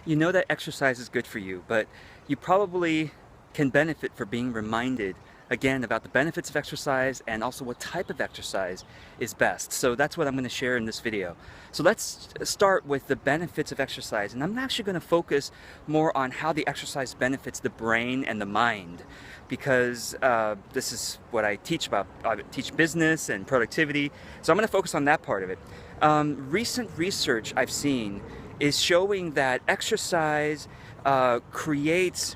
You know that exercise is good for you, but you probably can benefit from being reminded again about the benefits of exercise and also what type of exercise is best. So that's what I'm going to share in this video. So let's start with the benefits of exercise, and I'm actually going to focus more on how the exercise benefits the brain and the mind, because this is what I teach about. I teach business and productivity, so I'm going to focus on that part of it. Recent research I've seen is showing that exercise creates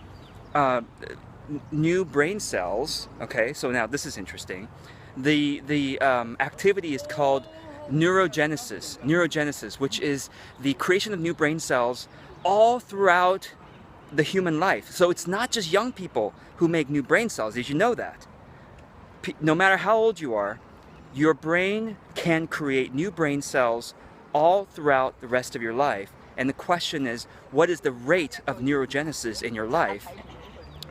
new brain cells. Okay, so now this is interesting. The activity is called neurogenesis, which is the creation of new brain cells all throughout the human life. So it's not just young people who make new brain cells. Did you know that? No matter how old you are, your brain can create new brain cells all throughout the rest of your life. And the question is, what is the rate of neurogenesis in your life?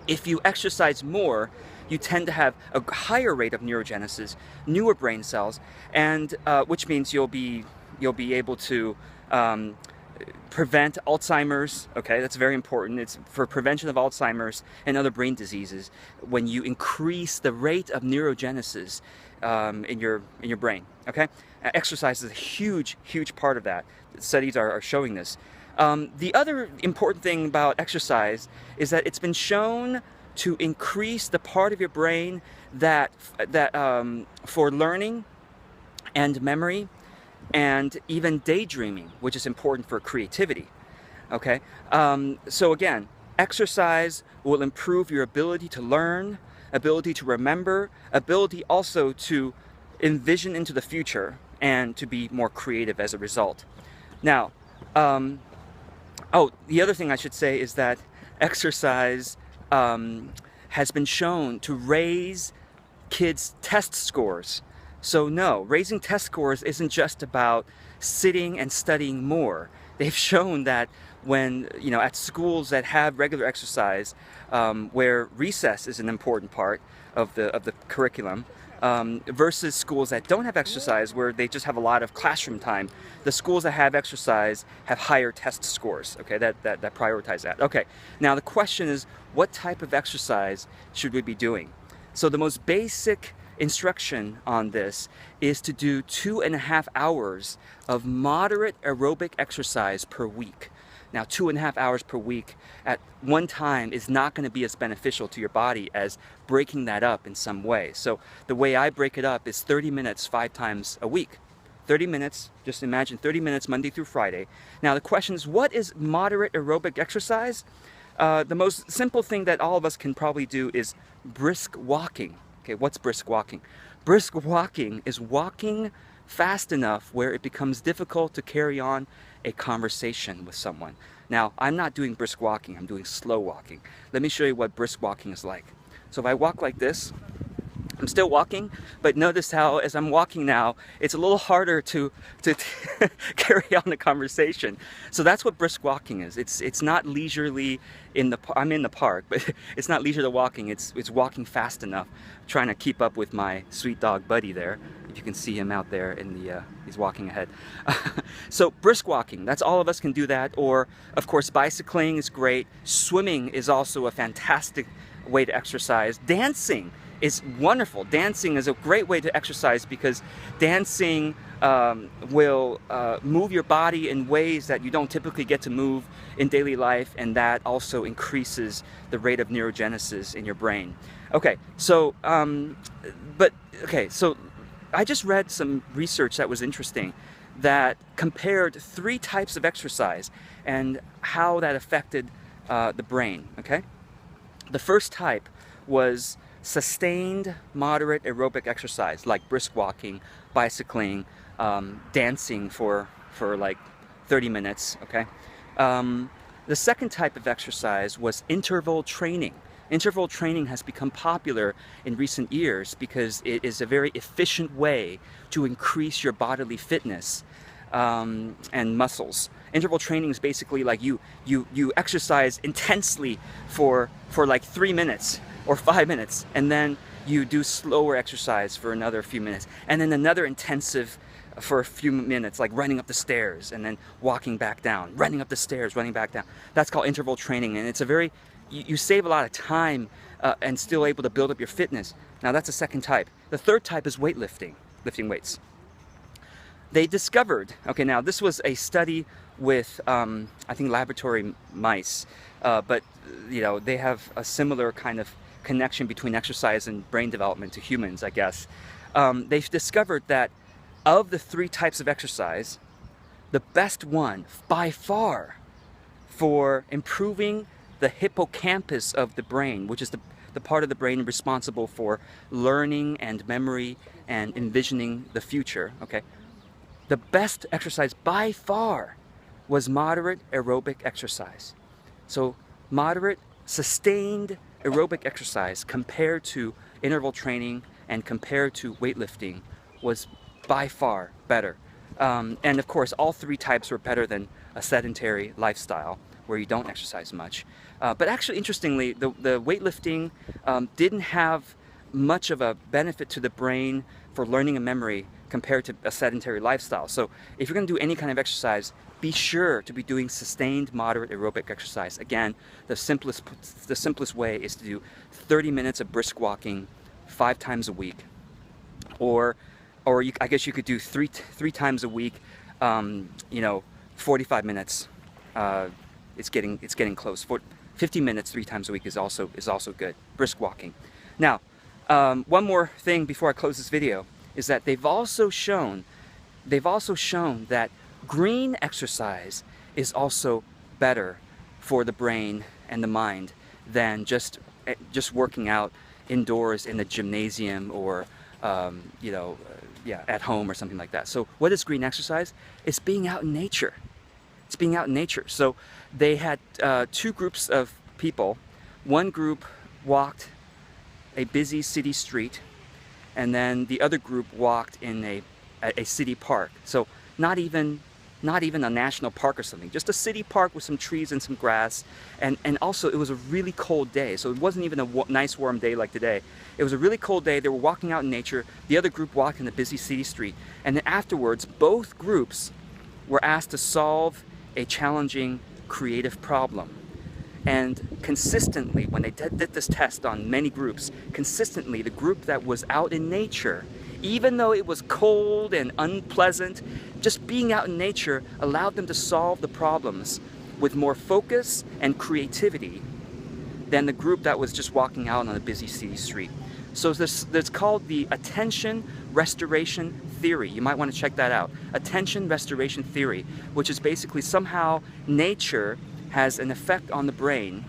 If you exercise more, you tend to have a higher rate of neurogenesis, newer brain cells, and which means you'll be able to prevent Alzheimer's. Okay, that's very important. It's for prevention of Alzheimer's and other brain diseases when you increase the rate of neurogenesis in your brain. Okay, exercise is a huge part of that. Studies are showing this. The other important thing about exercise is that it's been shown to increase the part of your brain that for learning and memory and even daydreaming, which is important for creativity. Okay, so again, exercise will improve your ability to learn, ability to remember, ability also to envision into the future and to be more creative as a result. Now, the other thing I should say is that exercise has been shown to raise kids' test scores. So no, raising test scores isn't just about sitting and studying more. They've shown that when, at schools that have regular exercise, where recess is an important part of the curriculum, versus schools that don't have exercise, where they just have a lot of classroom time, the schools that have exercise have higher test scores. Okay, that prioritize that. Okay, now the question is, what type of exercise should we be doing? So the most basic instruction on this is to do 2.5 hours of moderate aerobic exercise per week. Now, 2.5 hours per week at one time is not going to be as beneficial to your body as breaking that up in some way. So the way I break it up is 30 minutes 5 times a week. 30 minutes, just imagine 30 minutes Monday through Friday. Now the question is, what is moderate aerobic exercise? The most simple thing that all of us can probably do is brisk walking. Okay, what's brisk walking? Brisk walking is walking fast enough where it becomes difficult to carry on a conversation with someone. Now, I'm not doing brisk walking, I'm doing slow walking. Let me show you what brisk walking is like. So if I walk like this, I'm still walking, but notice how as I'm walking now, it's a little harder to carry on a conversation. So that's what brisk walking is. It's not leisurely I'm in the park, but it's not leisurely walking. It's walking fast enough, trying to keep up with my sweet dog Buddy there. If you can see him out there he's walking ahead. So brisk walking, that's all of us can do that. Or of course, bicycling is great. Swimming is also a fantastic way to exercise. Dancing is wonderful. Dancing is a great way to exercise because dancing will move your body in ways that you don't typically get to move in daily life, and that also increases the rate of neurogenesis in your brain. Okay, so so I just read some research that was interesting that compared 3 types of exercise and how that affected the brain. Okay, the first type was sustained moderate aerobic exercise like brisk walking, bicycling, dancing for like 30 minutes. Okay, the second type of exercise was interval training. Interval training has become popular in recent years because it is a very efficient way to increase your bodily fitness and muscles. Interval training is basically like you exercise intensely for like 3 minutes or 5 minutes, and then you do slower exercise for another few minutes, and then another intensive for a few minutes, like running up the stairs and then walking back down, running up the stairs, running back down. That's called interval training, and it's a very, you save a lot of time and still able to build up your fitness. Now that's the second type. The third type is weightlifting, lifting weights. They discovered, okay, now this was a study with, I think, laboratory mice, but they have a similar kind of connection between exercise and brain development to humans, I guess. They've discovered that of the 3 types of exercise, the best one by far for improving the hippocampus of the brain, which is the part of the brain responsible for learning and memory and envisioning the future, okay? The best exercise by far was moderate aerobic exercise. So moderate, sustained aerobic exercise compared to interval training and compared to weightlifting was by far better. And of course, all 3 types were better than a sedentary lifestyle where you don't exercise much. But actually, interestingly, the weightlifting didn't have much of a benefit to the brain for learning and memory compared to a sedentary lifestyle. So if you're going to do any kind of exercise, be sure to be doing sustained moderate aerobic exercise. Again, the simplest way is to do 30 minutes of brisk walking 5 times a week, or I guess you could do three times a week. 45 minutes. It's getting close. 50 minutes 3 times a week is also good. Brisk walking. Now, one more thing before I close this video is that they've also shown that green exercise is also better for the brain and the mind than just working out indoors in the gymnasium or at home or something like that. So what is green exercise? It's being out in nature. It's being out in nature. So they had 2 groups of people. One group walked a busy city street, and then the other group walked in a city park. So not even a national park or something, just a city park with some trees and some grass. And also it was a really cold day, so it wasn't even a nice warm day like today. It was a really cold day. They were walking out in nature. The other group walked in the busy city street. And then afterwards, both groups were asked to solve a challenging creative problem. And consistently, when they did this test on many groups, consistently the group that was out in nature, even though it was cold and unpleasant, just being out in nature allowed them to solve the problems with more focus and creativity than the group that was just walking out on a busy city street. So that's called the attention restoration theory. You might want to check that out. Attention restoration theory, which is basically somehow nature has an effect on the brain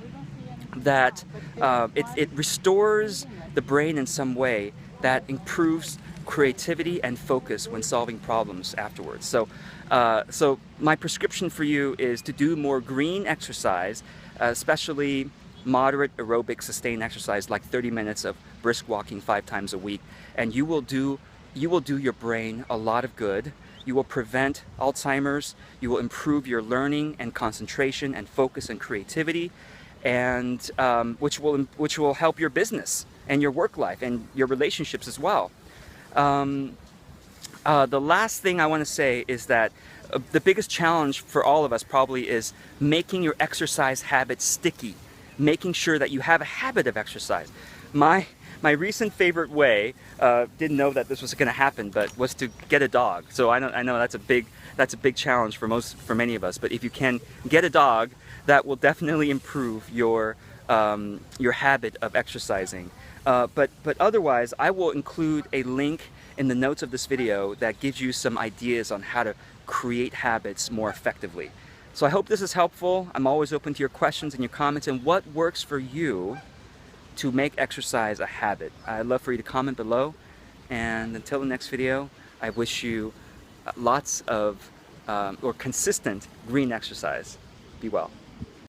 that it restores the brain in some way that improves creativity and focus when solving problems afterwards. So my prescription for you is to do more green exercise, especially moderate aerobic sustained exercise like 30 minutes of brisk walking 5 times a week, and you will do your brain a lot of good. You will prevent Alzheimer's, you will improve your learning and concentration and focus and creativity, and which will help your business and your work life and your relationships as well. The last thing I want to say is that the biggest challenge for all of us probably is making your exercise habits sticky, making sure that you have a habit of exercise. My recent favorite way, didn't know that this was going to happen, but was to get a dog. So I know that's a big challenge for many of us. But if you can get a dog, that will definitely improve your habit of exercising. But otherwise, I will include a link in the notes of this video that gives you some ideas on how to create habits more effectively. So I hope this is helpful. I'm always open to your questions and your comments and what works for you to make exercise a habit. I'd love for you to comment below, and until the next video, I wish you lots of or consistent green exercise. Be well.